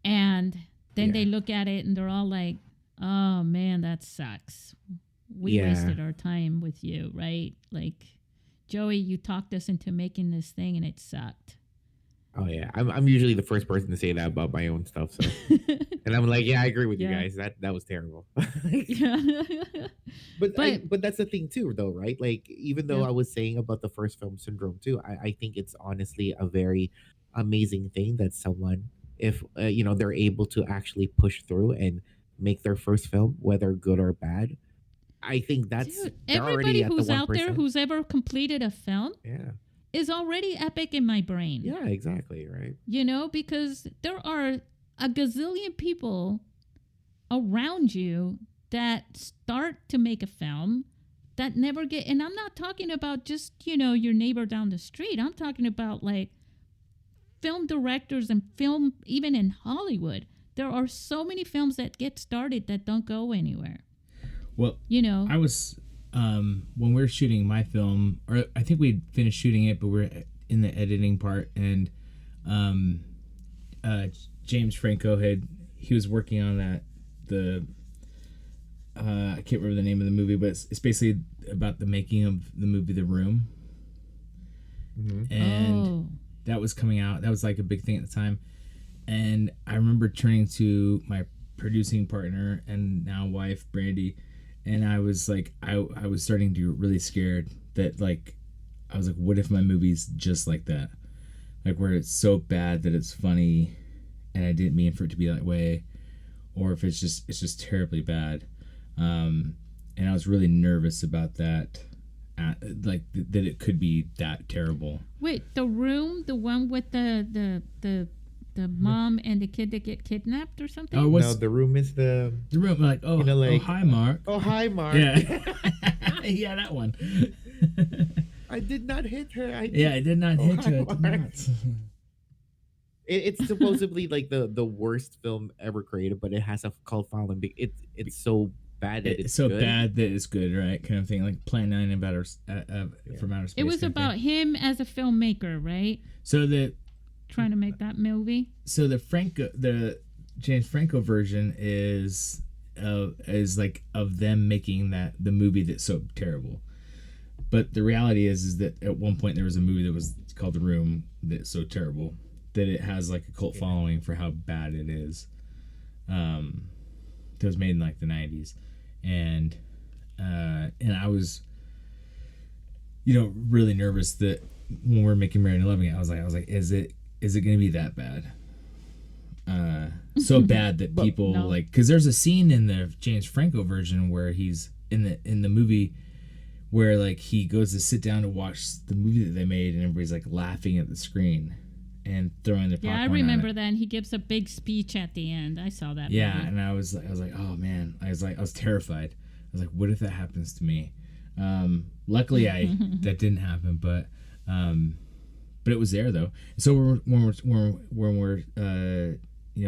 and then they look at it and they're all like, oh man, that sucks. We wasted our time with you, right? Like, Joey, you talked us into making this thing and it sucked. Oh yeah, I'm usually the first person to say that about my own stuff. So, and I'm like, yeah, I agree with you guys. That was terrible. But that's the thing too, though, right? Like, even though I was saying about the first film syndrome too, I think it's honestly a very amazing thing that someone, if they're able to actually push through and make their first film, whether good or bad. I think that's everybody who's out there who's ever completed a film. Yeah. Is already epic in my brain. Yeah, exactly, right. You know, because there are a gazillion people around you that start to make a film that never get, and I'm not talking about just, your neighbor down the street. I'm talking about like film directors and film, even in Hollywood. There are so many films that get started that don't go anywhere. Well, I was... when we were shooting my film, or I think we'd finished shooting it, but we're in the editing part, and James Franco he was working on I can't remember the name of the movie, but it's basically about the making of the movie The Room. And that was coming out. That was like a big thing at the time. And I remember turning to my producing partner and now wife, Brandy, and I was like, I was starting to get really scared that, like, I was like, what if my movie's just like that? Like, where it's so bad that it's funny and I didn't mean for it to be that way, or if it's just terribly bad. And I was really nervous about that, that it could be that terrible. Wait, The Room, the one with the mom and the kid that get kidnapped or something? Oh, no, The Room is the Room. Like, oh hi, Mark. Oh, hi, Mark. Yeah, yeah, that one. I did not hit her. I did not hit her. It's supposedly like the worst film ever created, but it has a cult following. It's so bad that it's so good. Bad that it's good, right? Kind of thing, like Plan 9 from Outer Space. It was about him as a filmmaker, right? So trying to make that movie. So the James Franco version is like of them making the movie that's so terrible. But the reality is that at one point there was a movie that was called The Room that's so terrible. that it has like a cult following for how bad it is. It was made in like the 90s, and I was, really nervous that when we're making Married and Loving It, I was like, is it going to be that bad? So bad that people no. like, because there's a scene in the James Franco version where he's in the movie where like he goes to sit down to watch the movie that they made, and everybody's like laughing at the screen and throwing their popcorn. Yeah, I remember that. And he gives a big speech at the end. I saw that. Yeah, movie. and I was like, oh man, I was terrified. I was like, what if that happens to me? Luckily, that didn't happen, but it was there though. So when we're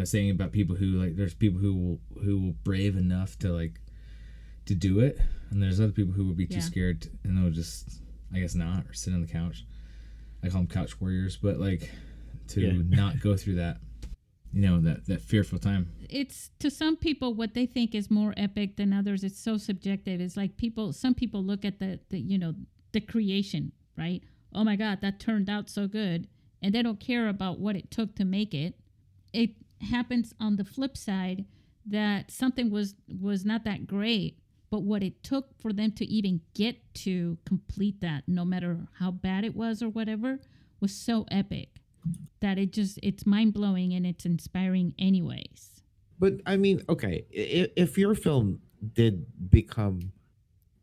saying about people who like, there's people who will brave enough to like to do it, and there's other people who will be too scared and they'll just, I guess, not, or sit on the couch. I call them couch warriors, but like to not go through that, that fearful time. It's, to some people, what they think is more epic than others. It's so subjective. It's like some people look at the creation, right? Oh my God, that turned out so good. And they don't care about what it took to make it. It happens on the flip side that something was not that great, but what it took for them to even get to complete that, no matter how bad it was or whatever, was so epic that it's mind-blowing and it's inspiring anyways. But I mean, okay, if your film did become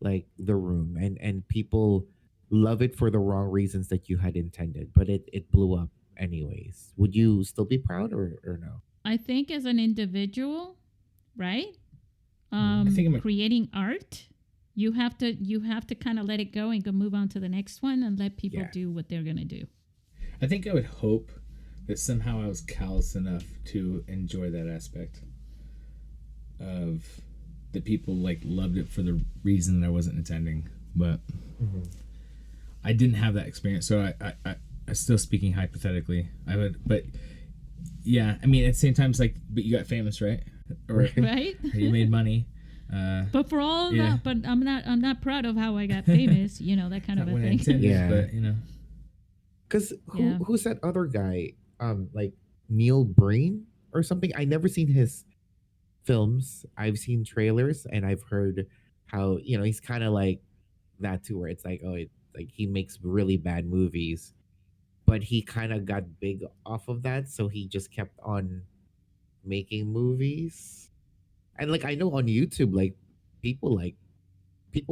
like The Room, and people love it for the wrong reasons that you had intended, but it blew up anyways, would you still be proud or no? I think as an individual, right? I think creating art, you have to kind of let it go and go move on to the next one and let people do what they're gonna do. I think I would hope that somehow I was callous enough to enjoy that aspect of that people like loved it for the reason that I wasn't intending, but I didn't have that experience. So I still, speaking hypothetically, I would, but yeah, I mean, at the same time, it's like, but you got famous, right? Or right? Or you made money. But for all of that, but I'm not proud of how I got famous, that kind of a thing. But because who's that other guy? Like Neil Breen or something. I never seen his films. I've seen trailers and I've heard how he's kind of like that too, where it's like, like he makes really bad movies, but he kind of got big off of that, so he just kept on making movies. And like, I know on YouTube, like people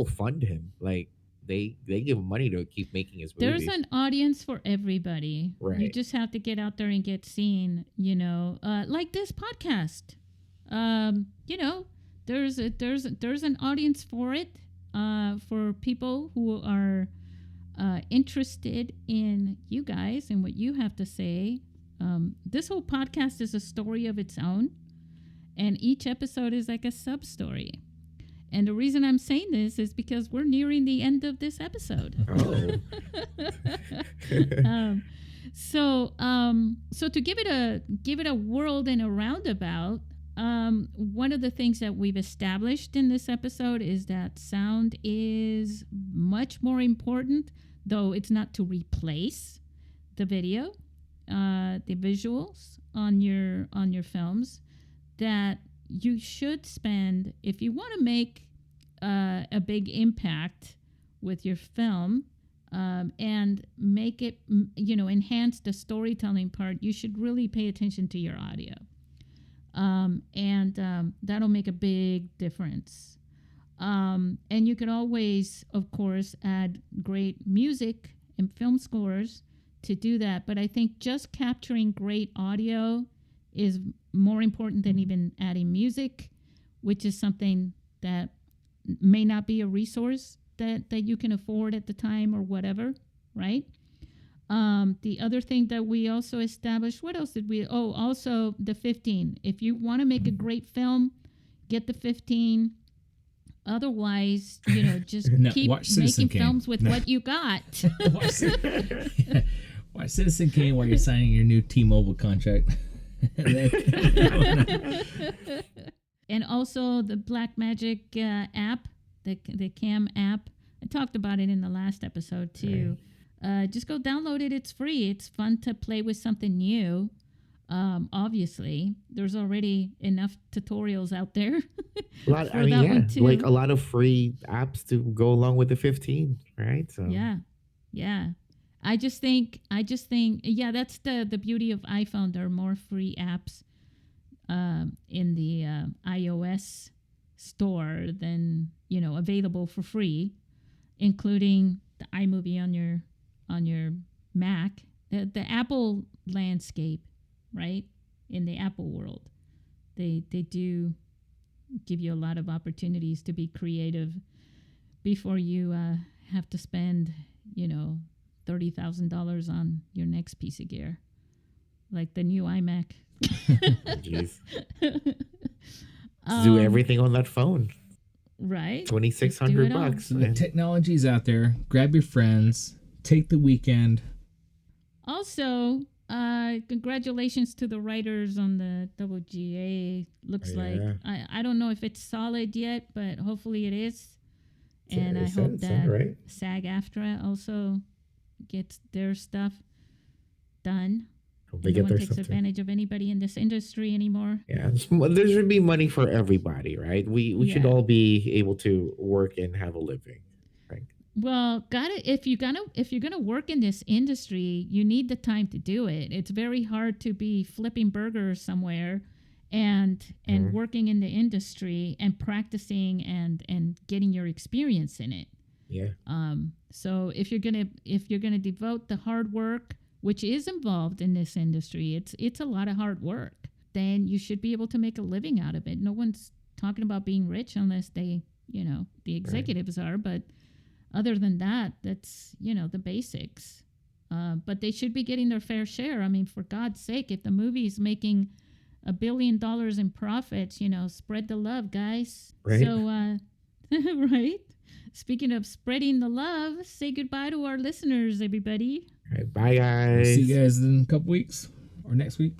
fund him, like they give him money to keep making his movies. There's an audience for everybody. Right. You just have to get out there and get seen, like this podcast. There's an audience for it, for people who are interested in you guys and what you have to say. This whole podcast is a story of its own, and each episode is like a sub-story. And the reason I'm saying this is because we're nearing the end of this episode. So to give it a world and a roundabout, one of the things that we've established in this episode is that sound is much more important, though it's not to replace the video, the visuals on your films, that you should spend, if you want to make a big impact with your film, and make it, enhance the storytelling part, you should really pay attention to your audio. And that'll make a big difference. And you can always, of course, add great music and film scores to do that. But I think just capturing great audio is more important than even adding music, which is something that may not be a resource that you can afford at the time or whatever, right? The other thing that we also established, what else did we? Oh, also the 15. If you want to make a great film, get the 15. Otherwise, just keep making films with what you got. Watch Citizen Kane while you're signing your new T-Mobile contract. And also the Blackmagic app, the Cam app. I talked about it in the last episode too. just go download it. It's free. It's fun to play with something new. Obviously, there's already enough tutorials out there. Like a lot of free apps to go along with the 15, right? So yeah. I just think, yeah, that's the beauty of iPhone. There are more free apps in the iOS store than available for free, including the iMovie on your Mac. The Apple landscape, right? In the Apple world, they do give you a lot of opportunities to be creative before you have to spend $30,000 on your next piece of gear, like the new iMac. Jeez. Do everything on that phone, right? $2,600. So the technology's out there. Grab your friends. Take the weekend. Also, congratulations to the writers on the WGA. Looks like I don't know if it's solid yet, but hopefully it is. And I hope that SAG-AFTRA also gets their stuff done. Hope they get their takes advantage of anybody in this industry anymore. Yeah, there should be money for everybody, right? We should all be able to work and have a living, right? Well, if you're gonna work in this industry, you need the time to do it. It's very hard to be flipping burgers somewhere and working in the industry and practicing and getting your experience in it. Yeah. So if you're gonna devote the hard work, which is involved in this industry, it's a lot of hard work, then you should be able to make a living out of it. No one's talking about being rich unless they, the executives are, but other than that, that's, the basics. But they should be getting their fair share. I mean, for God's sake, if the movie's making $1 billion in profits, spread the love, guys. Right. So, right? Speaking of spreading the love, say goodbye to our listeners, everybody. All right, bye, guys. See you guys in a couple weeks or next week.